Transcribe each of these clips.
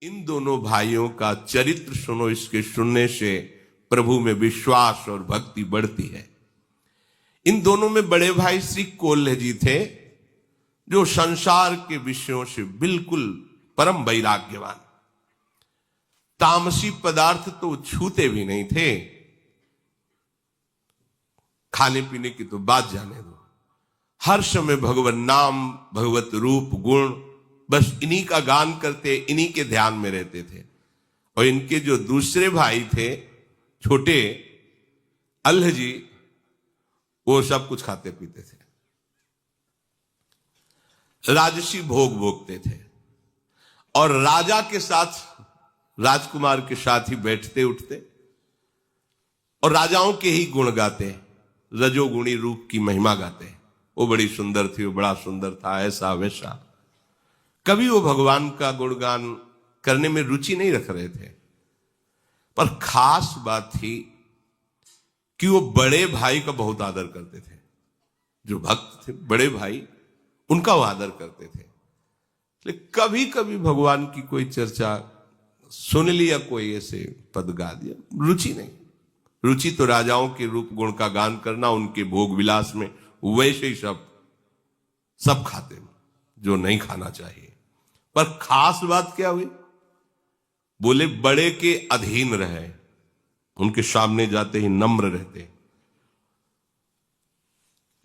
इन दोनों भाइयों का चरित्र सुनो, इसके सुनने से प्रभु में विश्वास और भक्ति बढ़ती है। इन दोनों में बड़े भाई श्री कोल्ह जी थे, जो संसार के विषयों से बिल्कुल परम वैराग्यवान, तामसी पदार्थ तो छूते भी नहीं थे। खाने पीने की तो बात जाने दो, हर समय भगवत नाम, भगवत रूप, गुण, बस इन्हीं का गान करते, इन्हीं के ध्यान में रहते थे। और इनके जो दूसरे भाई थे छोटे, अल्ह जी, वो सब कुछ खाते पीते थे, राजसी भोग भोगते थे और राजा के साथ, राजकुमार के साथ ही बैठते उठते और राजाओं के ही गुण गाते, रजोगुणी रूप की महिमा गाते। वो बड़ी सुंदर थी, वो बड़ा सुंदर था, ऐसा वैसा। कभी वो भगवान का गुणगान करने में रुचि नहीं रख रहे थे। पर खास बात थी कि वो बड़े भाई का बहुत आदर करते थे। जो भक्त थे बड़े भाई, उनका वो आदर करते थे। लेकिन कभी कभी भगवान की कोई चर्चा सुन लिया, कोई ऐसे पद गा दिया, रुचि नहीं। रुचि तो राजाओं के रूप गुण का गान करना, उनके भोग विलास में, वैसे ही सब खाते जो नहीं खाना चाहिए। पर खास बात क्या हुई, बोले बड़े के अधीन रहे, उनके सामने जाते ही नम्र रहते।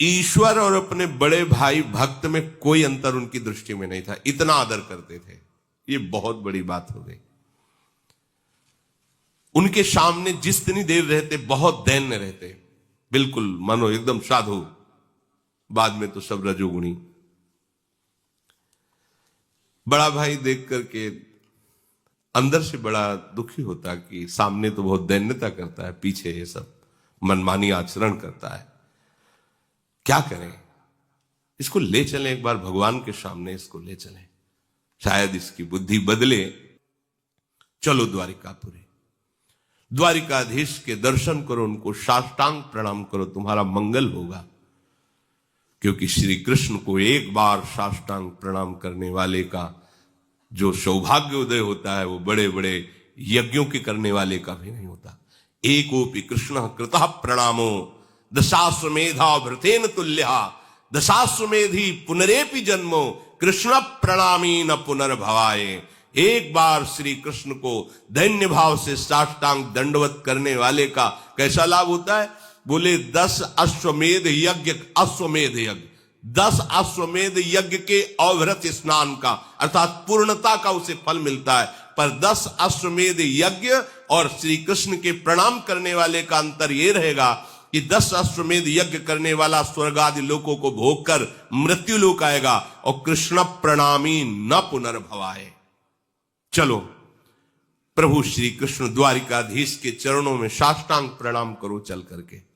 ईश्वर और अपने बड़े भाई भक्त में कोई अंतर उनकी दृष्टि में नहीं था, इतना आदर करते थे। ये बहुत बड़ी बात हो गई। उनके सामने जितनी देर रहते बहुत दैन्य रहते, बिल्कुल मानो एकदम साधु। बाद में तो सब रजोगुणी। बड़ा भाई देख करके अंदर से बड़ा दुखी होता कि सामने तो बहुत दैन्यता करता है, पीछे ये सब मनमानी आचरण करता है, क्या करें? इसको ले चलें एक बार भगवान के सामने, इसको ले चलें, शायद इसकी बुद्धि बदले। चलो द्वारिकापुरी, द्वारिकाधीश के दर्शन करो, उनको साष्टांग प्रणाम करो, तुम्हारा मंगल होगा। क्योंकि श्री कृष्ण को एक बार साष्टांग प्रणाम करने वाले का जो सौभाग्य उदय होता है, वो बड़े बड़े यज्ञों के करने वाले का भी नहीं होता। एकोपि कृष्ण कृतः प्रणामो दशाश्वमेधा भृतेन तुल्यः दशाश्वमेधी पुनरेपि जन्मो कृष्ण प्रणामी न पुनर्भवाय। एक बार श्री कृष्ण को दैन्य भाव से साष्टांग दंडवत करने वाले का कैसा लाभ होता है? बोले 10 अश्वमेध यज्ञ, अश्वमेध यज्ञ, 10 अश्वमेध यज्ञ के अवृत स्नान का, अर्थात पूर्णता का उसे फल मिलता है। पर 10 अश्वमेध यज्ञ और श्री कृष्ण के प्रणाम करने वाले का अंतर यह रहेगा कि 10 अश्वमेध यज्ञ करने वाला स्वर्ग आदि लोकों को भोग कर मृत्यु लोक आएगा, और कृष्ण प्रणामी न पुनर्भवाए। चलो प्रभु श्री कृष्ण द्वारिकाधीश के चरणों में साष्टांग प्रणाम करो चल करके।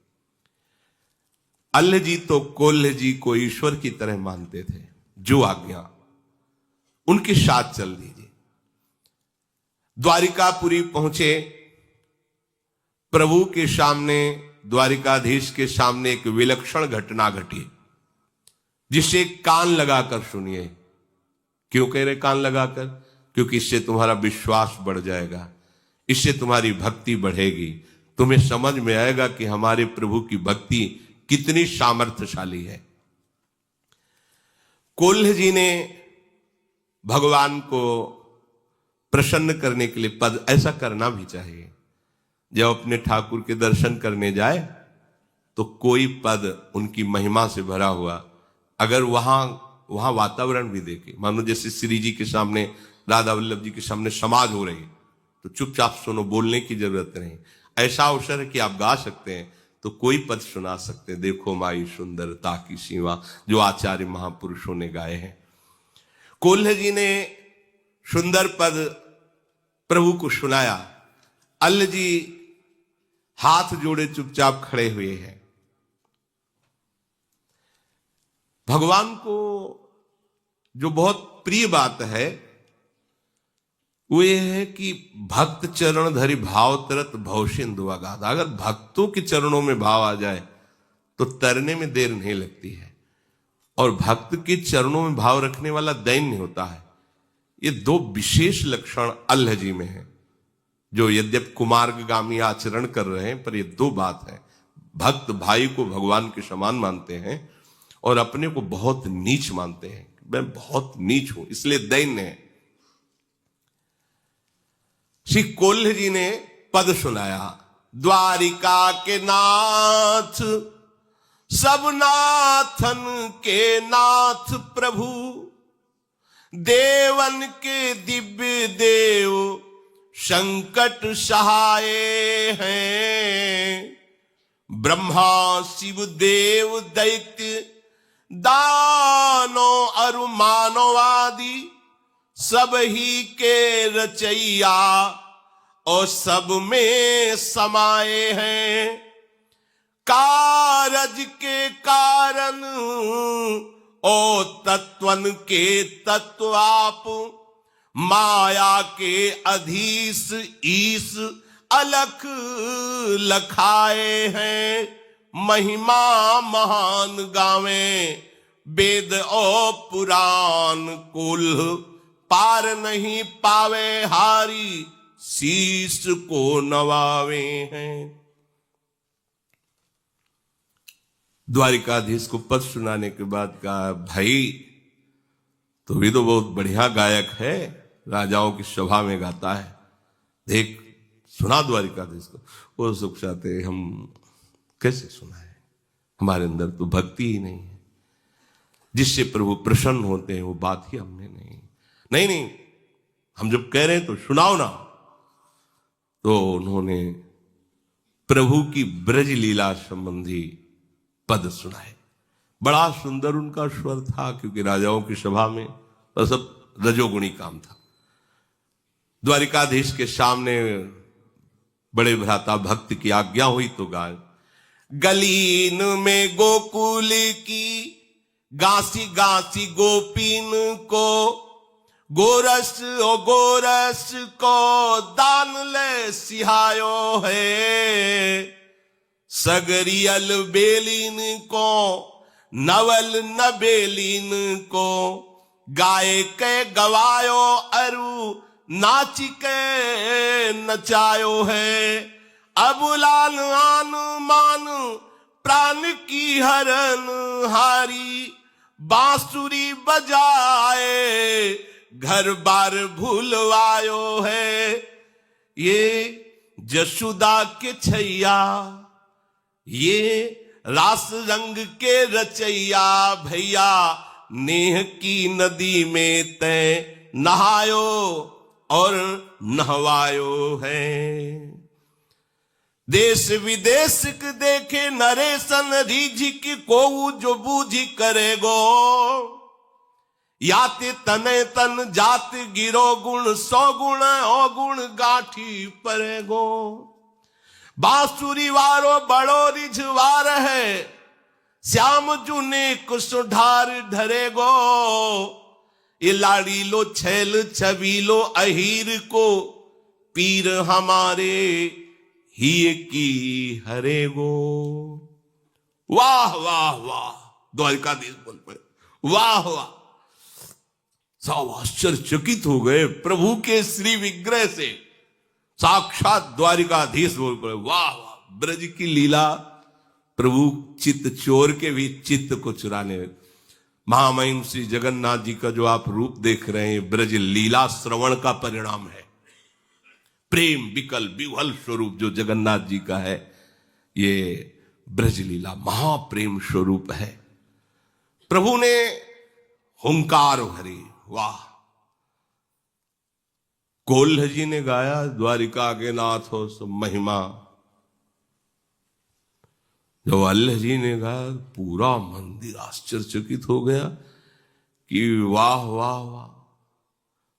अल्ह जी तो कोल्ह जी को ईश्वर की तरह मानते थे, जो आज्ञा उनके साथ चल दीजिए। द्वारिकापुरी पहुंचे, प्रभु के सामने, द्वारिकाधीश के सामने एक विलक्षण घटना घटी, जिसे कान लगाकर सुनिए। क्यों कह रहे कान लगाकर? क्योंकि इससे तुम्हारा विश्वास बढ़ जाएगा, इससे तुम्हारी भक्ति बढ़ेगी, तुम्हें समझ में आएगा कि हमारे प्रभु की भक्ति कितनी सामर्थ्यशाली है। कोल्ह जी ने भगवान को प्रसन्न करने के लिए पद, ऐसा करना भी चाहिए, जब अपने ठाकुर के दर्शन करने जाए तो कोई पद उनकी महिमा से भरा हुआ, अगर वहां वातावरण भी देखे, मानो जैसे श्री जी के सामने, राधा वल्लभ जी के सामने समाज हो रही, तो चुपचाप सुनो, बोलने की जरूरत नहीं। ऐसा अवसर है कि आप गा सकते हैं, तो कोई पद सुना सकते हैं। देखो माई सुंदरता की सीमा, जो आचार्य महापुरुषों ने गाए हैं। कोल्ह जी ने सुंदर पद प्रभु को सुनाया। अल्ह जी हाथ जोड़े चुपचाप खड़े हुए हैं। भगवान को जो बहुत प्रिय बात है वो ये है कि भक्त चरण धरि भाव तरत भवसिंधु अगाध। अगर भक्तों के चरणों में भाव आ जाए तो तरने में देर नहीं लगती है। और भक्त के चरणों में भाव रखने वाला दैन्य होता है। ये दो विशेष लक्षण अल्लाह जी में है, जो यद्यप कुमार्गामी आचरण कर रहे हैं, पर ये दो बात है। भक्त भाई को भगवान के समान मानते हैं और अपने को बहुत नीच मानते हैं। मैं बहुत नीच हूं, इसलिए दैन्य है। श्री कोल्ह जी ने पद सुनाया, द्वारिका के नाथ सब नाथन के नाथ प्रभु, देवन के दिव्य देव संकट सहाय हैं। ब्रह्मा शिव देव दैत्य दानो अरु मानवादि, सब ही के रचैया और सब में समाये हैं। कारज के कारण ओ तत्वन के तत्व आप, माया के अधीश ईश अलख लखाए हैं। महिमा महान गावे वेद और पुराण, कुल पार नहीं पावे हारी शीश को नवावे हैं। द्वारिकाधीश को पद सुनाने के बाद कहा, भाई तो भी तो बहुत बढ़िया गायक है, राजाओं की सभा में गाता है, देख सुना द्वारिकाधीश को। वो सुख चाहते हम कैसे सुनाए, हमारे अंदर तो भक्ति ही नहीं है। जिससे प्रभु प्रसन्न होते हैं वो बात ही हमने नहीं, हम जब कह रहे हैं तो सुनाओ ना। तो उन्होंने प्रभु की ब्रज लीला संबंधी पद सुनाए। बड़ा सुंदर उनका स्वर था, क्योंकि राजाओं की सभा में तो सब रजोगुणी काम था। द्वारिकाधीश के सामने बड़े भ्राता भक्त की आज्ञा हुई तो गाय, गलीन में गोकुल की गासी गासी गोपीन को, गोरस ओ गोरस को दान ले सिहायो है। सगरियल बेलीन को नवल नबेलीन को, गाय के गवायो अरु नाच के नचायो है। अबुलान आन मान प्राण की हरन हारी, बांसुरी बजाए घर बार भूलवायो है। ये जशुदा के छैया, ये रास रंग के रचैया, भैया नेह की नदी में तय नहायो और नहवायो है। देश विदेश के देखे नरेशन रीझिक को जो बूझी करेगो, याते तने तन जात गिरो गुण, सौ गुण अवगुण गाठी परेगो। बांसुरी वारो बड़ो रिझवार है, श्याम जुने को सुधार ढरेगो। ये लाड़ी लो छैल छबीलो अहीर को, पीर हमारे ही की हरेगो। वाह वाह वाह, द्वारिकाधीश बोल पड़े, वाह वाह। सब आश्चर्यचकित हो गए प्रभु के श्री विग्रह से। साक्षात द्वारिकाधीश बोल पड़े, वाह वाह। ब्रज की लीला, प्रभु चित्त चोर के भी चित्त को चुराने। महामहिम श्री जगन्नाथ जी का जो आप रूप देख रहे हैं, ब्रज लीला श्रवण का परिणाम है। प्रेम विकल विह्वल स्वरूप जो जगन्नाथ जी का है, ये ब्रज लीला महाप्रेम स्वरूप है। प्रभु ने हुंकार भरी, वाह। कोल्ह जी ने गाया, द्वारिका के नाथ हो सब महिमा। जब अल्लाह जी ने गाया, पूरा मंदिर आश्चर्यचकित हो गया कि वाह वाह वाह।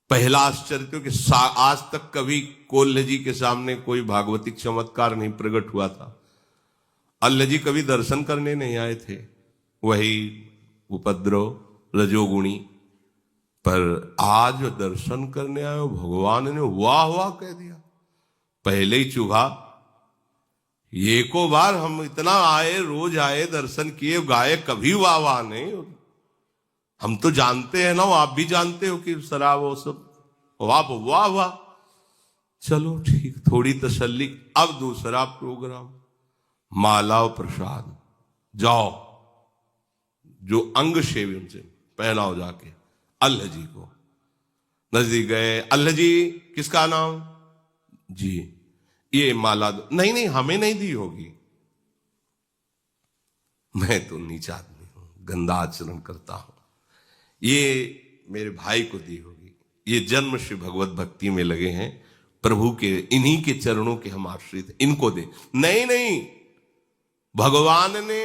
पहला आश्चर्य, क्योंकि आज तक कभी कोल्ह जी के सामने कोई भागवतिक चमत्कार नहीं प्रकट हुआ था। अल्लाह जी कभी दर्शन करने नहीं आए थे, वही उपद्रव रजोगुणी। पर आज दर्शन करने आए, भगवान ने वाह वाह कह दिया। पहले ही चुभा, एको बार हम इतना आए, रोज आए, दर्शन किए, गाए, कभी वाह वाह नहीं। हम तो जानते हैं ना, आप भी जानते हो कि शराब वो सब वाह वाह वाह, चलो ठीक, थोड़ी तसल्ली। अब दूसरा प्रोग्राम, माला और प्रसाद, जाओ जो अंग सेवन से पहनाओ जाके अल्लाह जी को। नजदीक गए, अल्लाह जी किसका नाम? जी, ये माला दो। नहीं नहीं, हमें नहीं दी होगी, मैं तो नीचा आदमी हूं, गंदा आचरण करता हूं, ये मेरे भाई को दी होगी, ये जन्म से भगवत भक्ति में लगे हैं, प्रभु के इन्हीं के चरणों के हम आश्रित, इनको दे। नहीं नहीं, भगवान ने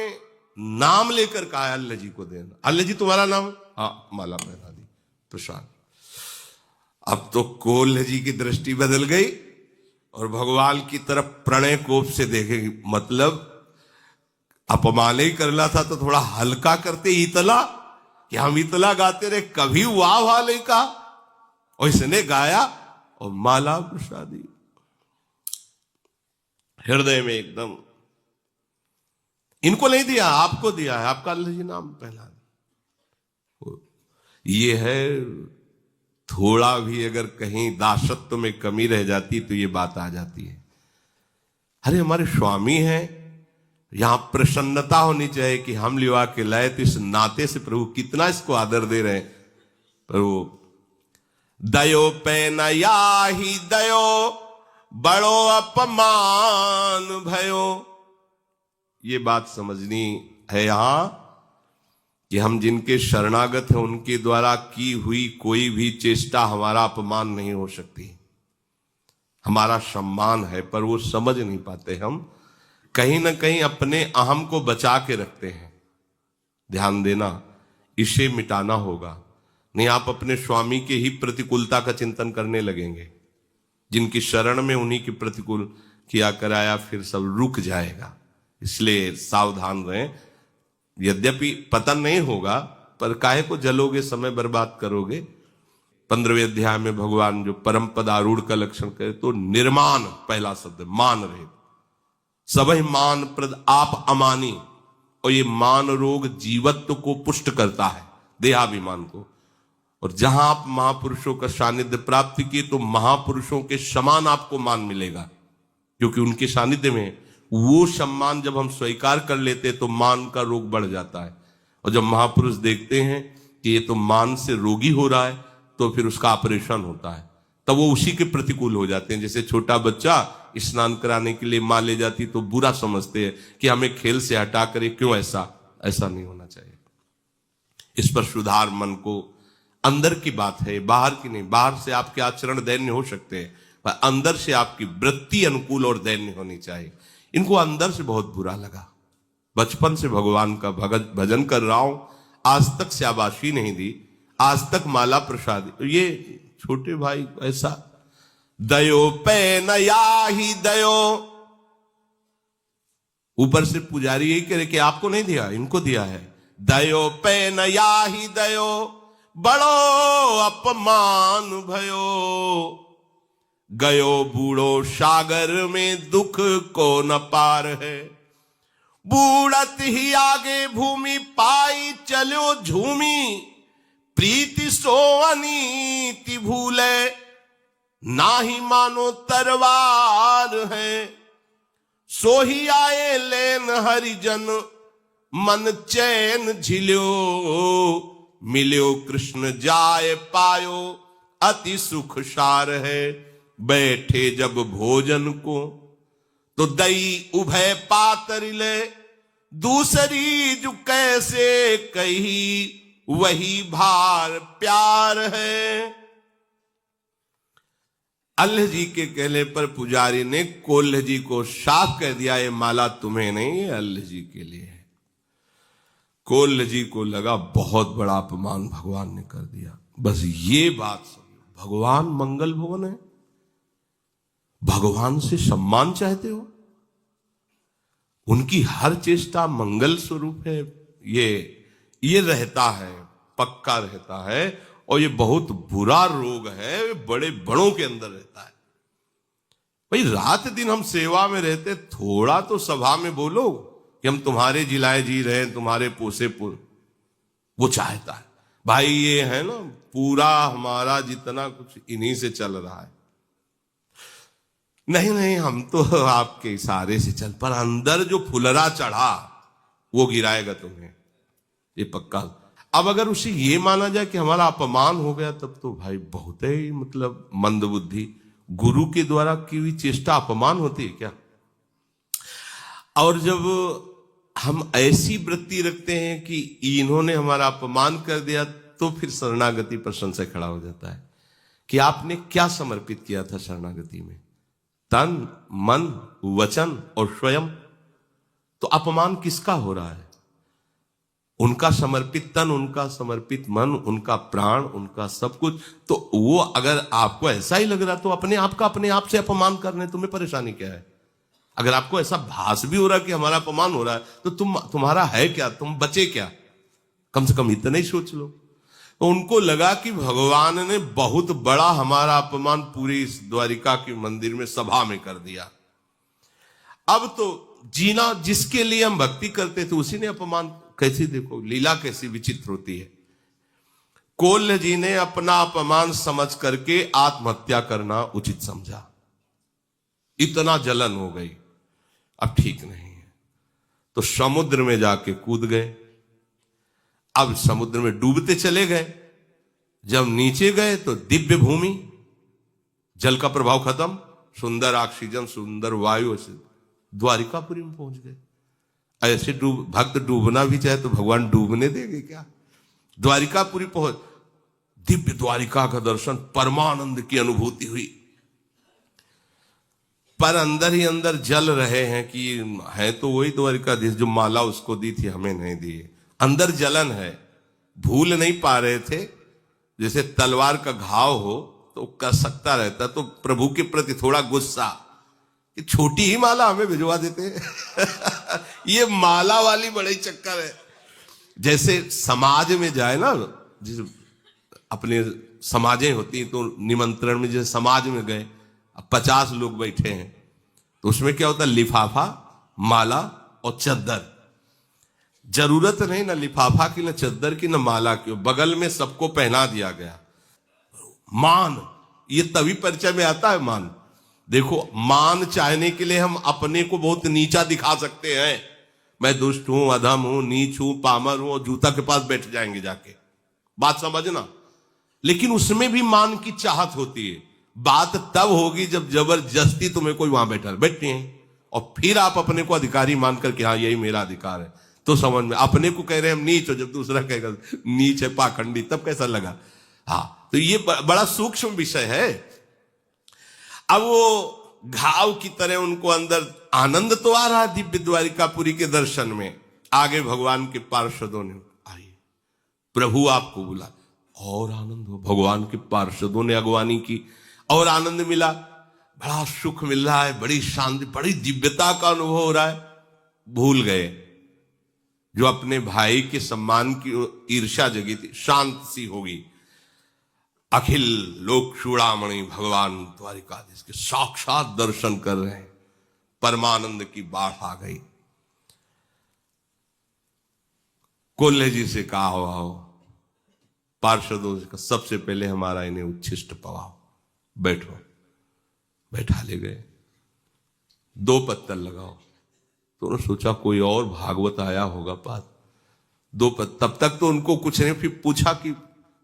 नाम लेकर कहा अल्लाह जी को देना। अल्लाह जी तुम्हारा नाम? हाँ, माला पहना दी, प्रसाद। अब तो कोल्ह जी की दृष्टि बदल गई और भगवान की तरफ प्रणय कोप से देखेगी, मतलब अपमान ही करना था तो थोड़ा हल्का करते, इतला कि हम इतला गाते रहे, कभी वाह वाह नहीं कहा, और इसने गाया और माला प्रसादी हृदय में एकदम। इनको नहीं दिया, आपको दिया है, आपका अल्लाह जी नाम पहला। ये है, थोड़ा भी अगर कहीं दासत्व में कमी रह जाती तो ये बात आ जाती है। अरे हमारे स्वामी हैं, यहां प्रसन्नता होनी चाहिए कि हम लिवा के लाए, तो इस नाते से प्रभु कितना इसको आदर दे रहे हैं। प्रभु दयो पे नया ही दयो, बड़ो अपमान भयो। ये बात समझनी है यहां कि हम जिनके शरणागत हैं उनके द्वारा की हुई कोई भी चेष्टा हमारा अपमान नहीं हो सकती, हमारा सम्मान है। पर वो समझ नहीं पाते, हम कहीं ना कहीं अपने अहम को बचा के रखते हैं। ध्यान देना, इसे मिटाना होगा, नहीं आप अपने स्वामी के ही प्रतिकूलता का चिंतन करने लगेंगे। जिनकी शरण में उन्हीं की प्रतिकूल किया कराया, फिर सब रुक जाएगा। इसलिए सावधान रहें। यद्यपि पतन नहीं होगा, पर काहे को जलोगे, समय बर्बाद करोगे। 15वें अध्याय में भगवान जो परम पद आरूढ़ का लक्षण करे, तो निर्माण पहला शब्द, मान रहे सबही मान प्रद आप अमानी। और ये मान रोग जीवत्व को पुष्ट करता है, देहाभिमान को। और जहां आप महापुरुषों का सानिध्य प्राप्त किए, तो महापुरुषों के समान आपको मान मिलेगा, क्योंकि उनके सानिध्य में वो सम्मान जब हम स्वीकार कर लेते तो मान का रोग बढ़ जाता है। और जब महापुरुष देखते हैं कि ये तो मान से रोगी हो रहा है, तो फिर उसका ऑपरेशन होता है, तब वो उसी के प्रतिकूल हो जाते हैं। जैसे छोटा बच्चा स्नान कराने के लिए मां ले जाती तो बुरा समझते हैं कि हमें खेल से हटा करे, क्यों ऐसा नहीं होना चाहिए। इस पर सुधार मन को, अंदर की बात है, बाहर की नहीं। बाहर से आपके आचरण दैन्य हो सकते हैं, पर अंदर से आपकी वृत्ति अनुकूल और दैन्य होनी चाहिए। इनको अंदर से बहुत बुरा लगा। बचपन से भगवान का भजन कर रहा हूं, आज तक शाबाशी नहीं दी, आज तक माला प्रसाद। ये छोटे भाई ऐसा, दयो पे नया ही दयो। ऊपर से पुजारी यही करे कि आपको नहीं दिया, इनको दिया है। दयो पे नया ही दयो, बड़ो अपमान भयो। गयो बूढ़ो सागर में दुख को न पार है। बूढ़त ही आगे भूमि पाई चलो झूमी। प्रीति सो अनीति भूले, नाही मानो तरवार है। सो ही आए लेन हरिजन, मन चैन झिल्यो। मिल्यो कृष्ण जाय पायो, अति सुख सार है। बैठे जब भोजन को, तो दई उभय पातरिले। दूसरी जो कैसे कही, वही भार प्यार है। अल्लाह जी के कहने पर पुजारी ने कोल्ह जी को साफ कह दिया, ये माला तुम्हें नहीं, ये अल्लाह जी के लिए है। कोल्ह जी को लगा बहुत बड़ा अपमान भगवान ने कर दिया। बस ये बात समझो, भगवान मंगल भवन है, भगवान से सम्मान चाहते हो, उनकी हर चेष्टा मंगल स्वरूप है। ये रहता है, पक्का रहता है। और ये बहुत बुरा रोग है, बड़े बड़ों के अंदर रहता है। भाई रात दिन हम सेवा में रहते, थोड़ा तो सभा में बोलो कि हम तुम्हारे जिलाए जी रहे, तुम्हारे पोसे वो चाहता है। भाई ये है ना, पूरा हमारा जितना कुछ इन्हीं से चल रहा है। नहीं नहीं, हम तो आपके इशारे से चल, पर अंदर जो फुलरा चढ़ा वो गिराएगा तुम्हें, ये पक्का। अब अगर उसे ये माना जाए कि हमारा अपमान हो गया, तब तो भाई बहुत ही मतलब मंदबुद्धि। गुरु के द्वारा की हुई चेष्टा अपमान होती है क्या? और जब हम ऐसी वृत्ति रखते हैं कि इन्होंने हमारा अपमान कर दिया, तो फिर शरणागति पर संशय खड़ा हो जाता है कि आपने क्या समर्पित किया था शरणागति में, तन मन वचन और स्वयं। तो अपमान किसका हो रहा है? उनका समर्पित तन, उनका समर्पित मन, उनका प्राण, उनका सब कुछ। तो वो अगर आपको ऐसा ही लग रहा, तो अपने आप का अपने आप से अपमान करने तुम्हें परेशानी क्या है? अगर आपको ऐसा भास भी हो रहा कि हमारा अपमान हो रहा है, तो तुम्हारा है क्या, तुम बचे क्या? कम से कम इतना ही सोच लो। तो उनको लगा कि भगवान ने बहुत बड़ा हमारा अपमान पूरी इस द्वारिका के मंदिर में सभा में कर दिया। अब तो जीना जिसके लिए हम भक्ति करते थे उसी ने अपमान। कैसी देखो लीला कैसी विचित्र होती है। कोल्ह जी ने अपना अपमान समझ करके आत्महत्या करना उचित समझा। इतना जलन हो गई, अब ठीक नहीं है, तो समुद्र में जाके कूद गए। अब समुद्र में डूबते चले गए। जब नीचे गए तो दिव्य भूमि, जल का प्रभाव खत्म, सुंदर ऑक्सीजन, सुंदर वायु, से द्वारिकापुरी में पहुंच गए। ऐसे भक्त डूबना भी चाहे तो भगवान डूबने देंगे क्या? द्वारिकापुरी पहुंच, दिव्य द्वारिका का दर्शन, परमानंद की अनुभूति हुई। पर अंदर ही अंदर जल रहे हैं कि है तो वही द्वारिकाधीश जो माला उसको दी थी, हमें नहीं दी। अंदर जलन है, भूल नहीं पा रहे थे। जैसे तलवार का घाव हो तो कर सकता रहता, तो प्रभु के प्रति थोड़ा गुस्सा कि छोटी ही माला हमें भिजवा देते हैं। ये माला वाली बड़ी चक्कर है। जैसे समाज में जाए ना, जिस अपने समाजें होती तो निमंत्रण में, जैसे समाज में गए, 50 लोग बैठे हैं, तो उसमें क्या होता है, लिफाफा, माला और चद्दर। जरूरत नहीं ना लिफाफा की, ना चद्दर की, ना माला की, बगल में सबको पहना दिया गया। मान, ये तभी परिचय में आता है मान। देखो, मान चाहने के लिए हम अपने को बहुत नीचा दिखा सकते हैं। मैं दुष्ट हूं, अधम हूं, नीच हूं, पामर हूं, और जूता के पास बैठ जाएंगे जाके, बात समझना। लेकिन उसमें भी मान की चाहत होती है। बात तब होगी जब जबरदस्ती तुम्हें कोई वहां बैठे हैं, और फिर आप अपने को अधिकारी मानकर कि हाँ यही मेरा अधिकार है, तो समझ में। अपने को कह रहे हैं हम नीच हो, जब दूसरा कहेगा नीच है, पाखंडी, तब कैसा लगा? हाँ, तो ये बड़ा सूक्ष्म विषय है। अब वो घाव की तरह उनको अंदर आनंद तो आ रहा है दिव्य द्वारिकापुरी के दर्शन में। आगे भगवान के पार्षदों ने, आइए प्रभु आपको बुला, और आनंद हो। भगवान के पार्षदों ने अगवानी की और आनंद मिला, बड़ा सुख मिल रहा है, बड़ी शांति, बड़ी दिव्यता का अनुभव हो रहा है। भूल गए जो अपने भाई के सम्मान की ईर्ष्या जगी थी, शांत सी होगी। अखिल लोक चूड़ामणि भगवान द्वारिकाधीश के साक्षात दर्शन कर रहे हैं, परमानंद की बाढ़ आ गई। कोल्हे जी से कहा हो, पार्षदों से, सबसे पहले हमारा इन्हें उच्छिष्ट पवाओ, बैठो। बैठा ले गए, 2 पत्तल लगाओ। तो उन्होंने सोचा कोई और भागवत आया होगा पास, 2 पत्तल। तब तक तो उनको कुछ नहीं, फिर पूछा कि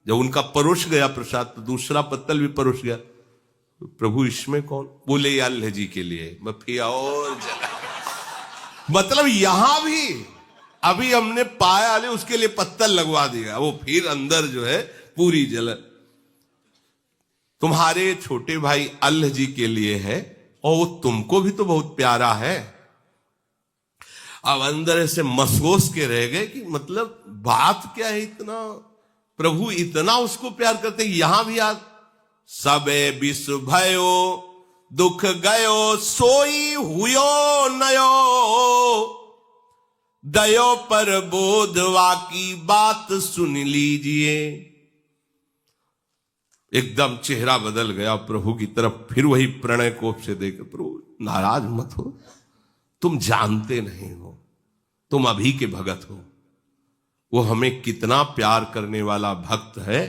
जब उनका परोस गया प्रसाद, तो दूसरा पत्तल भी परोस गया। तो प्रभु इसमें कौन? बोले अल्लाह जी के लिए। मैं फिर और मतलब यहां भी अभी हमने पाया ले, उसके लिए पत्तल लगवा दिया। वो फिर अंदर जो है पूरी जलन तुम्हारे छोटे भाई अल्लाह जी के लिए है, और वो तुमको भी तो बहुत प्यारा है। अब अंदर ऐसे मसोस के रह गए कि मतलब बात क्या है, इतना प्रभु इतना उसको प्यार करते। यहां भी आज सबे विश्व भयो दुख गयो, सोई हुयो नयो, दयो पर बोधवा की बात सुन लीजिए। एकदम चेहरा बदल गया प्रभु की तरफ, फिर वही प्रणय कोप से देख, प्रभु नाराज मत हो, तुम जानते नहीं हो, तुम अभी के भगत हो, वो हमें कितना प्यार करने वाला भक्त है,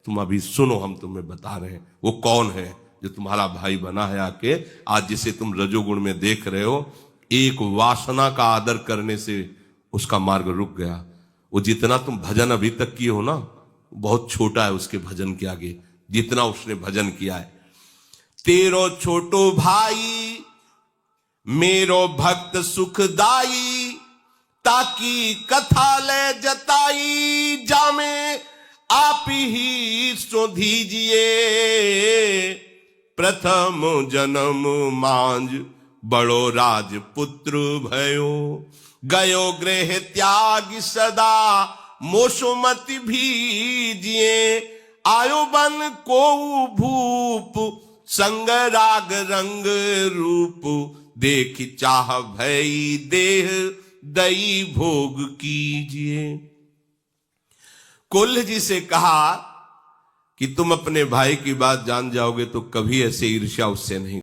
तुम अभी सुनो, हम तुम्हें बता रहे हैं वो कौन है जो तुम्हारा भाई बना है आके। आज जिसे तुम रजोगुण में देख रहे हो, एक वासना का आदर करने से उसका मार्ग रुक गया। वो जितना तुम भजन अभी तक किए हो ना, बहुत छोटा है उसके भजन के आगे जितना उसने भजन किया है। तेरो छोटो भाई मेरो भक्त सुखदाई, ताकि कथा ले जताई, जामे आप ही सो दीजिए। प्रथम जन्म मांझ बड़ो राजपुत्र भयो, गयो गृह त्याग सदा मोसुमति भीजिए। आयो बन को भूप संग राग रंग रूप, देख चाह भई देह दई भोग कीजिए। कोल्ह जी से कहा कि तुम अपने भाई की बात जान जाओगे तो कभी ऐसे ईर्ष्या उससे नहीं